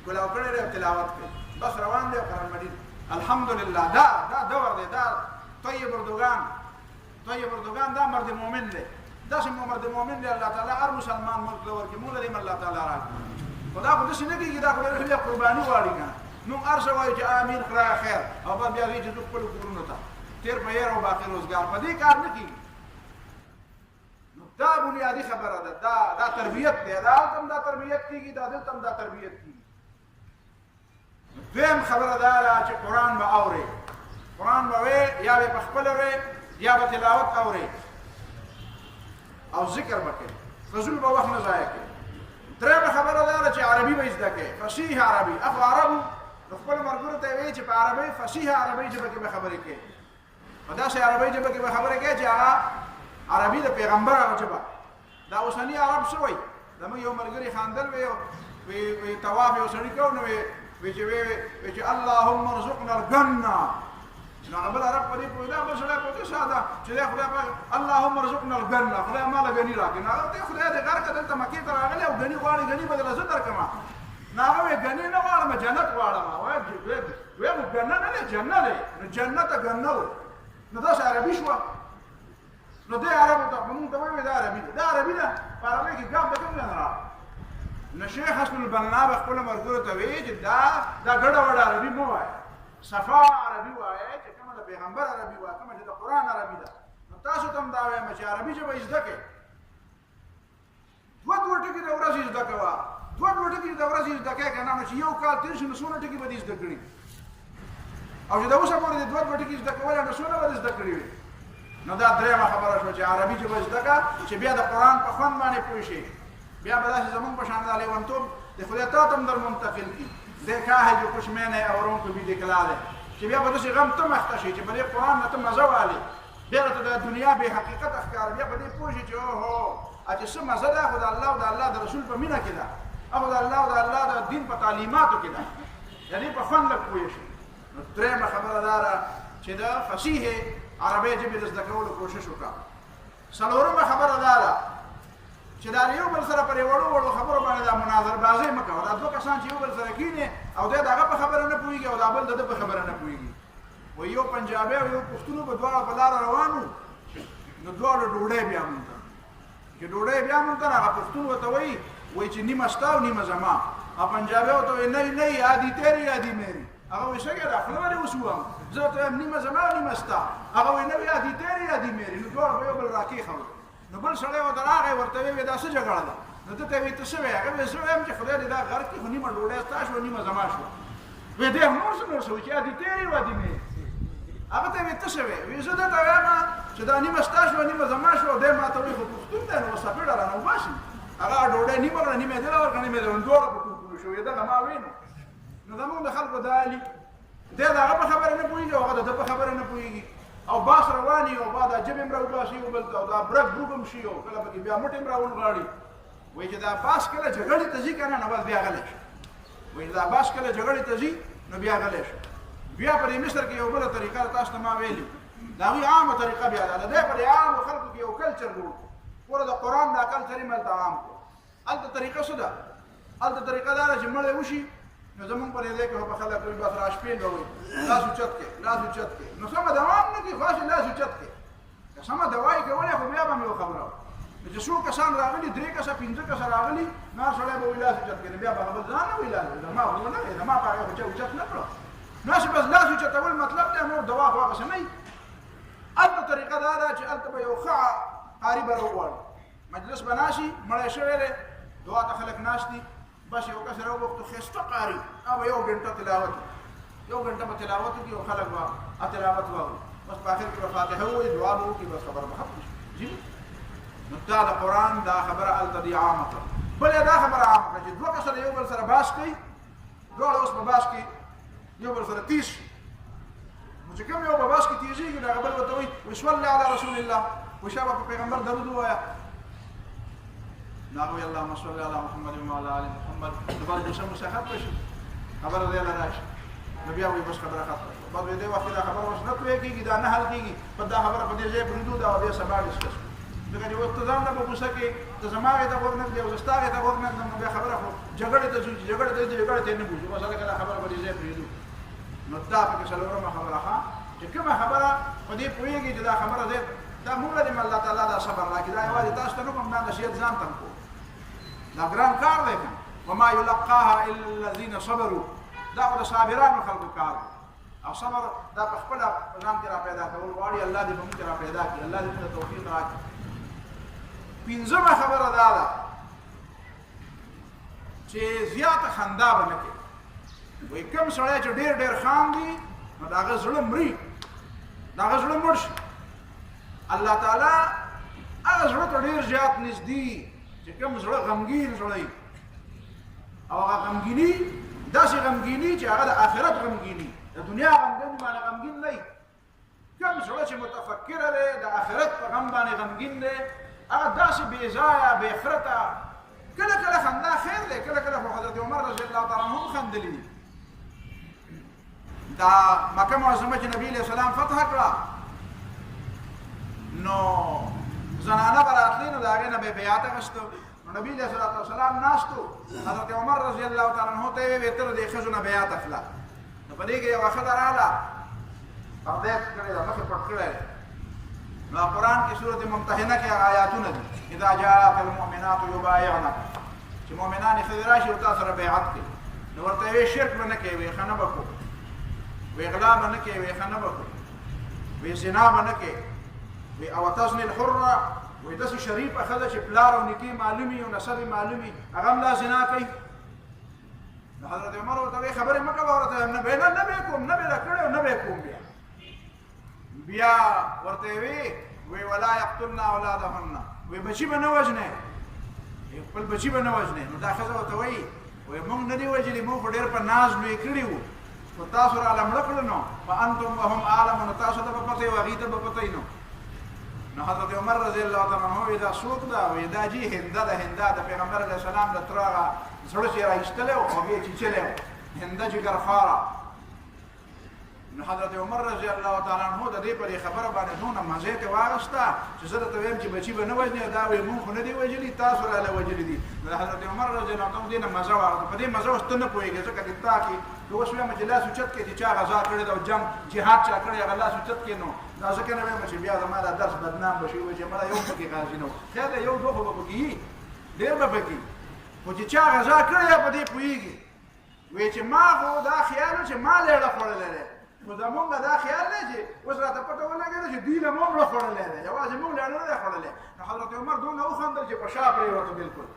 ګلاو کړی دی او تلاوت کوي بس روان دی قرآن مجید الحمدلله دا دور دی دا طیب اردوغان دا مرد مؤمن دی داسې مرد مؤمن دی الله تعالی هر مسلمان ملک له ورکړي موږ له دې الله تعالی راکړي خو دا خو داسې نه کېږي دا خو ډېر قرباني غواړي که نه نو هر څه وایو چې امین خدایه خیر او بعد بیا وایي چې زه خپلو کورونو ته تېر په هیر او باقي روزګار په دې کار نه کېږي نو دا بنیادي خبره ده دا تربیت دی دا هلته هم دا تربیت کېږي دا دلته هم دا تربیت کېږي دویم خبره دا ده چې قرآن به اورې قرآن به وې یا به پخپله وې یا به تلاوت اورې او ذکر به کوې فضول به وخت نه ضایع کوې درېیمه خبره دا ده چې عربي به زده کوې فصیح عربي اخو عربو د خپلو ملګرو ته یې وایي چې په عربۍ فصیح عربۍ ژبه کې به خبرې کوې په داسې عربۍ ژبه کې به خبرې کوې چې هغه عربي د پیغمبر هغه ژبه دا اوسني عرب څه وایي زموږ یو ملګري خاندل وی طواف یو سړي کو نو وی چې اللهم ارزقنا الجنه نو هغه بل عرب په دې پوهېده بل سړی په دې ساده چې دی خدای پاک اللهم ارزقنا الجنه خدای ماله ګني راکړي نو هغه ته خدای دې غرقه دلته مکې ته راغلی او ګني غواړي ګني به درله زه درکړم نو هغه وایي ګني نه غواړم جنت غواړم وایي خو ګنه نه دی جنه دی نو جنت ګنه و نو داسې عربي شوه نو دې عربو ته مونږ ته وایي دا عربي ده دا عربي ده په عربۍ کې ګام د کوم نه راغلی نو شیخ حسن البنا به خپلو ملګرو ته وایي چې دا ګډه وډه عربي مه وایه صفا عربي وایه چې کومه د پیغمبر عربي وایه کومه چې د قرآن عربي ده نو تاسو ته هم دا وایم چې عربي ژبه زده کړئ دوه ټکي د ورځې زده کوه دوه ټکي د ورځې زده کوې که نه نو چې یو کال تېر شي نو څومره ټکي به دې زده کړي او چې د اوسه پورې د دوه ټکي زده کولی نو څومره به دې زده کړي وي نو دا درېیمه خبره شوه چې عربي ژبه زده کړه چې بیا د قرآن په خوند باندې پوه شي بیا به داسې زمونږ په شان دا لیونتوب د خدای تا ته هم در منتقل کړي دیکھا ہے جو کچھ میں نے اوروں کو بھی دکھلا دے چې بیا به داسې غم ته مخته شي چې په دې قرآن نه ته مزه والې بیا ته د دنیا بې حقیقت ښکار بیا په دې پوه شي چې اوهو چې څه مزه ده خو د الله او د الله د رسول په مینه کې ده او د الله او د الله د دین په تعلیماتو کې ده یعنې په خوند لږ پوه شي نو درېیمه خبره دا ده چې د فصیح عربۍ ژبې د زده کولو کوشش وکړه څلورمه خبره دا ده چې دا یو بل سره پر وړو خبرو باندې دا مناظر بازی مه کوه دا دوه کسان چې یو بل سره کینې او دی د هغه په خبره نه پوهېږي او دا بل د ده په خبره نه پوهېږي وایي یو پنجابی او یو پښتون به دواړه په لاره روان وو نو دواړه ډوډۍ بیا مونږ ته چې ډوډۍ بیا مونږ ته هغه پښتون ورته وایي چې نیمه ستا او نیمه زما او پنجابی ورته وایي نه آدھی تیری آدھی میری هغه وایي څنګه ده خوله ولې وسوم زه ورته وایم نیمه زما او نیمه ستا هغه وایي نه آدھی تیری آدھی میری نو دواړه به یو بل راکېښول نو بل سړی ورته راغی ورته ویې دا څه جګړه ده نو ده ته وایي ته څه وایې هغه وایي زه وایم چې خدای دې دا غر کې خو نیمه ډوډۍ ستا شوه نیمه زما شوه وایي دی نور څه وایي چې آدھی تیری او آدھی میری هغه ته وایي ته څه وایې وایي زه درته وایم چې دا نیمه ستا شوه نیمه زما شوه دی ما ته وایي خو پښتون دی نو څپېړه رانه وباسي هغه ډوډۍ نیمه کړه نیمه یې دله ورکړه نیمه یې دواړه په کوکړو شوې دغه ما وینو نو زمونږ د خلکو دا علي دی د هغه په خبره نه پوهېږي او هغه د ده په خبره نه پوهېږي او باس روان وي او بعد ژبې هم راوباسي یو بل ته او دا برګ بوګ هم شي او کله پکې بیا مټ هم راونغاړي وایي چې دا باس کله جګړې ته ځي که نه بس بیا غلی شي وایي دا باس کله جګړې ته ځي نو بیا غلی شي بیا په دې مصر کې یو بله طریقه تاسو ته ما ویلي د هغوی عامه طریقه بیا ده د دې په دې عامو خلکو کې یو کلچر جوړ کړو پوره د قرآن دا کلچر یې ملته عام کړو هلته طریقه څه ده؟ هلته طریقه دا ده چې مړی وشي نو زمونږ په دې کې به خلک وایي بس راشپېل به وایي لاس اوچت کړې لاس اوچت کړې نو سمه دوا هم نه کوي خو هسې لاس اوچت کړې که سمه دوا یې کولې خو بیا به مې یو خبره وه نو چې څو کسان راغلي 3 کسه 5 کسه راغلي نو هر سړی به وایي لاس اوچت کړې بیا به هغه بل ځان نه وایي لاس زما خو نه دی زما په هغې خو چا اوچت نه کړو نو هسې بس لاس اوچتول مطلب دی نور دوا خو هغسې نه وي هلته طریقه دا ده چې هلته به یو ښه قاري به راوغواړي مجلس به ناشي مړی شوی دی دعا ته خلک ناست دي بس یو کس راوغوښتو ښایسته قاري هغه یو ګنټه تلاوت یو ګنټه به تلاوت وکړي او خلک به تلاوت واوري بس په آخر کې به فاتحه ووایي دعا به وکړي بس خبره به ختمه شي نو دا د قرآن دا خبره هلته دي عامه کړه بله دا خبره عامه کړه چې 2 کسه د یو بل سره باس کوي دواړه اوس په باس کې یو بل سره تیز شي نو چې کوم یو په باس کې تیزېږي نو هغه بل ورته وایي وصلي علی رسول الله وشابه په پیغمبر درود ووایه ناغوی اللهم صل علی محمد وعلى آل محمد نو بعد جسم مساحت بشي خبره دی راشي نو بیا وایي بس خبره ختمه شوه بعد دې وخت دا خبره اوس نه پوهې کېږي دا نه حل کېږي په دا خبره په دې ځای پرېږدو دا بیا سبا ډسکس ځکه چې اوس ته ځان نه په غوسه کې ته زما هغې ته غوږ نه ږدې او زه ستا هغې ته غوږ نه ږدم نو بیا خبره خو جګړې ته ځو چې جګړې ته ځي جګړې ته یې نه بوځو بس هلکه دا خبره په دې ځای پرېږدو نو دا پکې څلورمه خبره ښه چې کومه خبره په دې پوهېږي چې دا خبره دی دا موږ له دې الله تعالی دا صبر راکړي دا یوازې تاسو ته نه کوم دا نصیحت ځان ته کوم دا ګران کار دی وما یلقاها الا الذین صبروا دا خو د صابرانو خلکو کار دی او صبر دا په خپله ځان کې را پیدا کول غواړي الله دې په موږ کې را پیدا کړي الله دې موږ ته توفیق راکړي پنځمه خبره دا ده چې زیاته خندا به نه کوي وایي کوم سړی چې ډېر ډېر خاندي نو د هغه زړه مري د هغه زړه مړ شي الله تعالی هغه زړه ته ډېر زیات نږدې چې کوم زړه غمګین زړه وي او هغه غمګیني داسې غمګیني چې هغه د آخرت غمګیني د دنیا غمګین باندې غمګین نه وي کوم زړه چې متفکره دی د آخرت په غم باندې غمګین دی هغه داسې بې ځایه بې خرته کله کله خندا خیر دی کله کله خو حضرت عمر رضی الله تعالی عنه هم خندلي دي دا مکه معظمه چې نبی علیه السلام فتح کړه نو زنانه به راتلې نو د هغې نه به یې بیعت اخیستو نو نبي علیه الصلاة والسلام ناستو حضرت عمر رضی الله تعالی عنه ته یې ویې ته د دې ښځو نه بیعت اخله نو په دې کې یوه ښځه راغله پردی کړې ده مخې پټ کړی نو قرآن کې سورت ممتحنه کې آیاتونه دي اذا جاءك المؤمنات یبایعنک چې مؤمنانې ښځې راشي او تا سره بیعت کوي نو ورته یې ویې شرک به نه کوې ویې ښه نه به کوو وی غلا به نه کوې وی ښه نه به کوو وی زنا به نه کوې وی او تزني الحره وی داسې شریفه ښځه چې پلار او نیکې معلومي او نسب یې معلومي هغه هم لا زنا کوي نو حضرت عمر ورته وی خبرې مه کوه ورته نه به کوم نه به یې کړی او نه به یې کوم بیا ورته وی ولا یقتلن اولادهن وی بچي به نه وژنې خپل بچي به نه وژنې نو دا ښځه ورته وایي وی موږ نه دي وژلي موږ خو ډېر په ناز لوی کړي وو خو تاسو راله مړه کړو نو فانتم وهم اعلم نو تاسو ته به پته وي هغې ته به پته نو نو حضرت عمر رضی الله تعالی عنه وی دا څوک ده وی دا جي هنده ده هنده د پیغمبر علیه السلام د تره هغه زړه چې را ایستلی و او بیا یې چیچلی و هنده جګرخواره نو حضرت عمر رضی الله تعالی عنه د دې په دې خبره باندې دونه مزې ته واغسته چې زه درته ویم چې بچي به نه وژنې دا وایي مونږ خو نه دي وژلي تاسو راله وژلي دي نو د حضرت عمر رضی الله عنه دې نه مزه واخلته په دې مزه اوس ته نه پوهېږې ځکه چې تا کې که اوس وایم چې لاس اوچت کړې چې چا غزا کړې ده او جنګ جهاد چا کړی هغه لاس اوچت کړې نو دا ځکه نه وایم چې بیا زما دا درس بدنام به شي وایي چې مړه یو پکې غازي نه و خیر دی یو دوه خو به پکې وي ډېر به پکې خو چې چا غزا کړې په دې پوهېږي وایي چې ما خو دا خیال و چې ما لیړه خوړلی دی خو زمونږ دا خیال دی چې اوس راته پته ولګېده چې دوی له موږ مړه خوړلی دی یوازې موږ لیړه نه دی خوړلی نو حضرت عمر دونه وخندل چې په شا پرېوته بلکل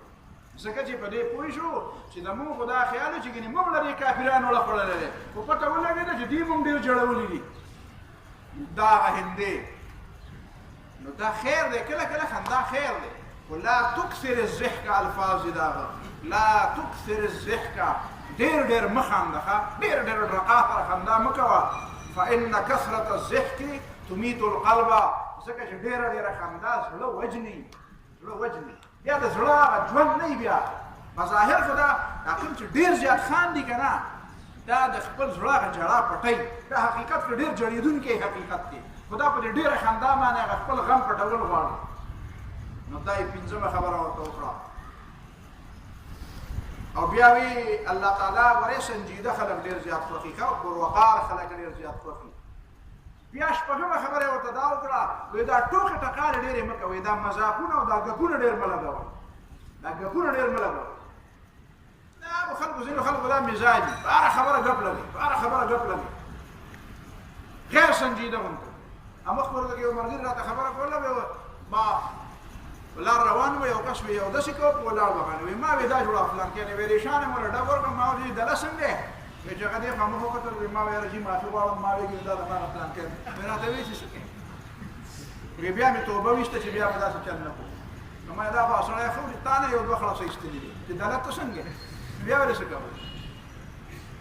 ځکه چې په دې پوه شو چې زمونږ خو دا خیال و چې ګنې موږ له دې کافرانو مړه خوړلی دی خو پته ولګېده چې دوی موږ ډېر جړولي دي دا هغه هندې نو دا خیر دی کله کله خندا خیر دی خو لا تکثر الضحک الفاظ دي د هغه لا تکثر الضحک ډېر ډېر مه خانده ښه ډېر ډېر رقاقه خندا مه کوه فإن کثرة الضحک تمیت القلب ځکه چې ډېره ډېره خندا زړه وجني زړه وجني بیا د زړه هغه ژوند نه وي بیا بظاهر خو دا کوم چې ډېر زیات خاندي که نه دا د خپل زړه هغه ژړا پټوي دا حقیقت کې ډېر جړېدونکی حقیقت دی خو دا په دې ډېره خندا باندې هغه خپل غم پټول غواړي نو دا یې پنځمه خبره ورته وکړه او بیا وی الله تعالی ورې سنجیده خلک ډیر زیات خوښي او پروقار خلک ډیر زیات خوښي. بیا شپږمه خبره ورته دا وکړه وی دا ټوکې ټکالې ډېرې مه کوئ، دا مذاقونه او دا ګپونه ډېر مه لګوئ، دا ګپونه ډېر مه لګوئ. دا به خلکو ځینو خلکو دا مزاج وي، په هره خبره ګپ لګوي، په هره خبره ګپ لګوي، غیر سنجیده غوندې. مخکې ورته یو ملګري راته خبره کوله، ما لار روان و یو کس وی یو داسې کوه په ولاړ باندې وایي ما وایي دا جوړه فلان کې ویریشان یې مله ډب ورکړم. ما وایي دله څنګه دی؟ وایي چې هغه دې خامخ وکتل وایي ما وایي رجي معافي غواړم. ما وایي دا د ما نه فلان کې وایي راته وایي چې څه کوې؟ وایي بیا مې توبه ویسته چې بیا به داسې چل نه کوو. نو ما دا خو سړی ښه و چې تا نه یو دوه خلاصه ایستلي دي چې دله ته څنګه بیا ولې څه کوئ؟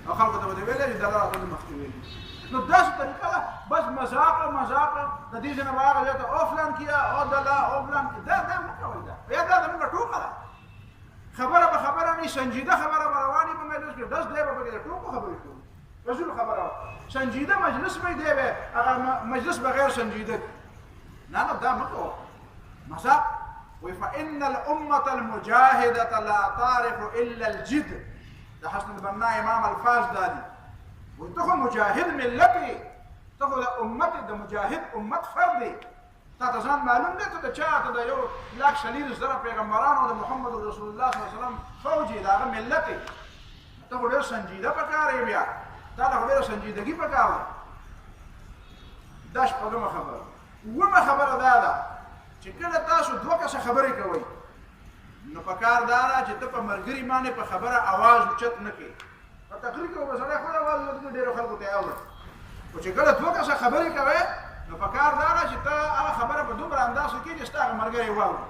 او خلکو ته به دې ویلی چې دله راته دې مخکې ویلي. نو داسې طریقه ده، بس مذاقه د دې ځای نه به هغه ځای ته او فلان کیا او دله او فلان کیا، دا مه کوئ. دا یا دا زموږ ټوکه ده، خبره به خبره نه سنجیده خبره به روانې په مجلس کې ډز دی به پکې د ټوکو خبرې کوو، فضول خبره سنجیده مجلس به دی به هغه مجلس به غیر سنجیده. نه نه دا مه کوه مذاق. وایي فإن الأمة المجاهدة لا تعرف إلا الجد. د حسن البنا امام الفاظ دا دي. وایي ته خو مجاهد ملت یې، ته خو د امت د مجاهد امت فرد دی. تا ته ځان معلوم دی ته د چا ته د یو لاک شلیل زره پیغمبرانو د محمد رسول الله صلی الله علیه وسلم فوج یې د هغه ملت یې. ته خو ډېر سنجیده پکار یې، بیا تا ته خو ډېره سنجیدګي پکار ده. دا شپږمه خبره. اوومه خبره دا ده چې کله تاسو دوه کسه خبرې کوئ نو پکار دا ده چې ته په ملګري باندې په خبره اواز اوچت نه کړې. په تقریر کې به سړی خپل اواز اوچت ډېرو خلکو ته یې اوري، خو چې کله دوه کسه خبرې کوئ نو پکار دا ده چې ته هغه خبره په دومره انداز وکړې چې ستا هغه ملګری واوري.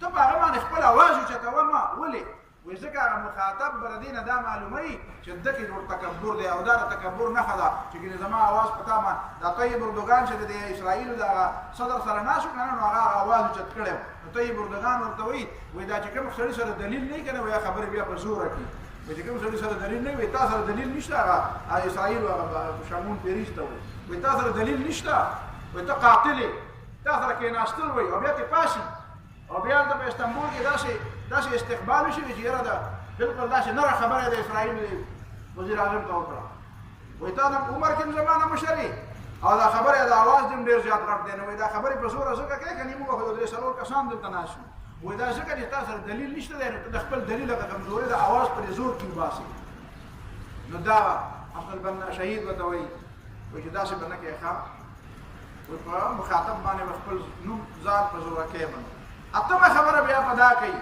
ته په هغه باندې خپل اواز اوچتوه مه. ولې؟ وایي ځکه هغه مخاطب به د دې نه دا معلوموي چې ده کې ډېر تکبر دی او دا د تکبر نښه ده چې ګینې زما اواز په تا باندې دا طیب اردوګان چې د اسرائیلو د هغه صدر سره ناست و که نه نو هغه اواز اوچت کړی و. نو طیب اردوګان ورته وایي وایي دا چې کوم سړي سره دلیل نه وي که نه وایي خبرې بیا په زوره کړي. وایي چې کوم سړي سره دلیل نه وي تا سره دلیل نشته. هغه اسرائیلو هغه شمون پیریز ته وایي وایي تا سره دلیل نشته، وایي ته قاتل یې، تا سره کېناستل وایي او بیا ته پاسي او بیا هلته په استنبول کې داسې استقبال وشي چې یاره ده بلکل داسې نره خبره د اسرائیل وزیر اعظم ته وکړه. وایي تا د عمر کې زمانه مشر یې او دا خبره د اواز دې ډېر زیات غټ دی. نو وایي دا خبرې په زوره ځکه کوې که نه موږ خو درې څلور کسان دلته ناست یو. وایي دا ځکه چې تا سره دلیل نشته دی نو ته د خپل دلیل هغه کمزوري د اواز پرې زور کې وباسې. نو دا حسن البنا شهید ورته وایي چې داسې به نه کوې ښه. وایي په مخاطب باندې به خپل نوم ځان په زوره کوې به نه. اتمه خبره بیا په دا کوي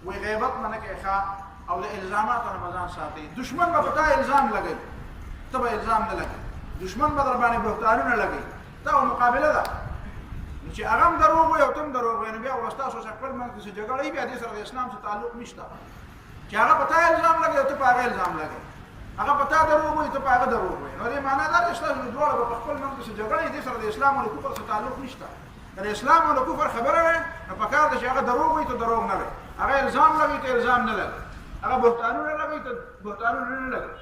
وایي غیبت به نه کوې ښه او د الزاماتو نه به ځان ساتئ. دشمن به په تا الزام لګوي، ته به الزام نه لګوي. دشمن به در باندې بهتانونه لګوي، تا به مقابله ده. نو چې هغه هم دروغ وایي او ته هم دروغ وایي نو بیا خو ستاسو خپل منځ کې څه جګړه وي بیا دې سره د اسلام څه تعلق نشته. چې هغه په تا الزام لګوي او ته په هغه الزام لګوي، هغه په تا دروغ وایي ته په هغه دروغ وایي. نو دې معنا دا چې ستاسو دواړه به په خپل منځ کې څه جګړه وي دې سره د اسلام او کفر څه تعلق نشته. که د اسلام او کفر خبره وي نو پکار ده چې هغه دروغ وایي ته دروغ نه وایي، هغه الزام لګوي ته الزام نه لګوي، هغه بهتانونه لګوي ته بهتانونه نه لګوي.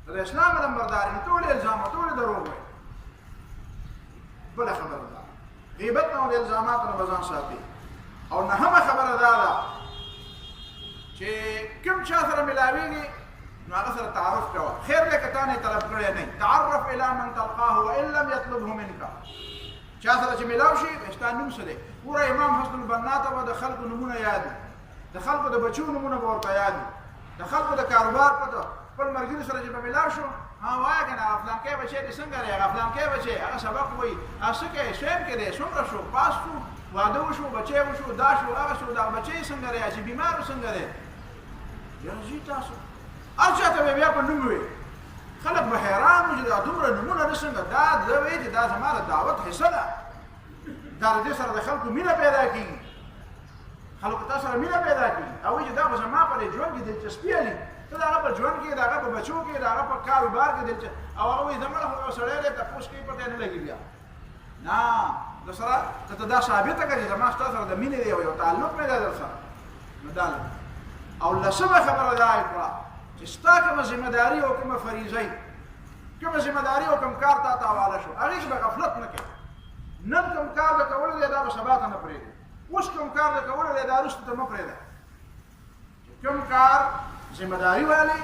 د اسلام نمبرداري ته ولې الزام ته ولې دروغ وایي. بله خبره ده غیبت نه او د الزاماتو نه به ځان ساتي. او نهمه خبره دا ده چې کوم چا سره ملاویږي نو هغه سره تعارف کوه. خیر دی که تا نه طلب کړی نه، تعرف الی من تلقاه وان لم یطلبه منک. چا سره چې ملاو شي ستا نوم څه دی. پوره امام حسن البنا ته به د خلکو نومونه یاد وي، د خلکو د بچو نومونه به ورته یاد وي، د خلکو د کاروبار پته خپل ملګري سره چې به ملاو شو وایه که نه فلانکی بچی دې څنګه دی، هغه فلانکی بچی هغه سبق وایي هغه څه کوي سویم کې دی څومره شو پاس شو واده وشو بچی وشو دا شو هغه شو دغه بچی څنګه دی چې بیمار څنګه دی. یاره ځي تاسو هر چا ته به بیا په نوم وي خلک به حیران وي چې دا دومره نومونه نه څنګه. دا زه وایي چې دا زما د دعوت حصه ده، دا د دې سره د خلکو مینه پیدا کېږي، خلکو تا سره مینه پیدا کېږي او وایي چې دا به زما په دې ژوند کې دلچسپي لري. ته د هغه په ژوند کې د هغه په بچو کې د هغه په کاروبار کې دلچسپي او هغه وایي زما خو یو سړی دی تپوس کوي پته نه لګي. بیا نه د سره ته دا ثابته کړې چې زما ستا سره د مینې دی او یو تعلق مې دی در سره. نو دا او لسمه خبره دا کړه چې ستا کومه ذمه داري او کومه فریضه کومه ذمه داري او کوم کار تا ته حواله شو هغې کې به غفلت نه کوې. نن کوم کار د کولو دی دا به سبا ته نه پرېږدي، اوس کوم کار د کولو دی دا وروسته ته مه پرېږده. کوم کار ذمہ داری والی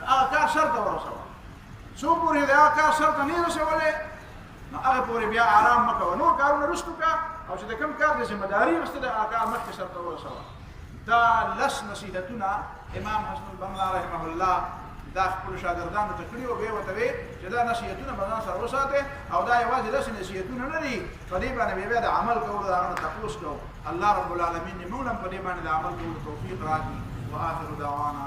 هغه کار سرته ورسوه څو پورې د هغه کار سرته نه رسولی نو هغه پورې بیا آرام مه کوه نور کارونه وروستو کړه او چې د کوم کار د ذمہ داري اخیستې ده هغه کار مخکې سرته ورسوه دا لس نصیحتونه امام حسن البنا رحمه الله دا خپل شاګردانو ته کړي او بیا ورته وی چې دا نصیحتونه به ځان سره وساتئ او دا یوازې داسې نصیحتونه نه دي په دې باندې بیا د عمل کولو د هغه نه تپوس کوو الله رب العالمین موږ هم په دې باندې د عمل کولو توفیق راکړي واخر دعوانا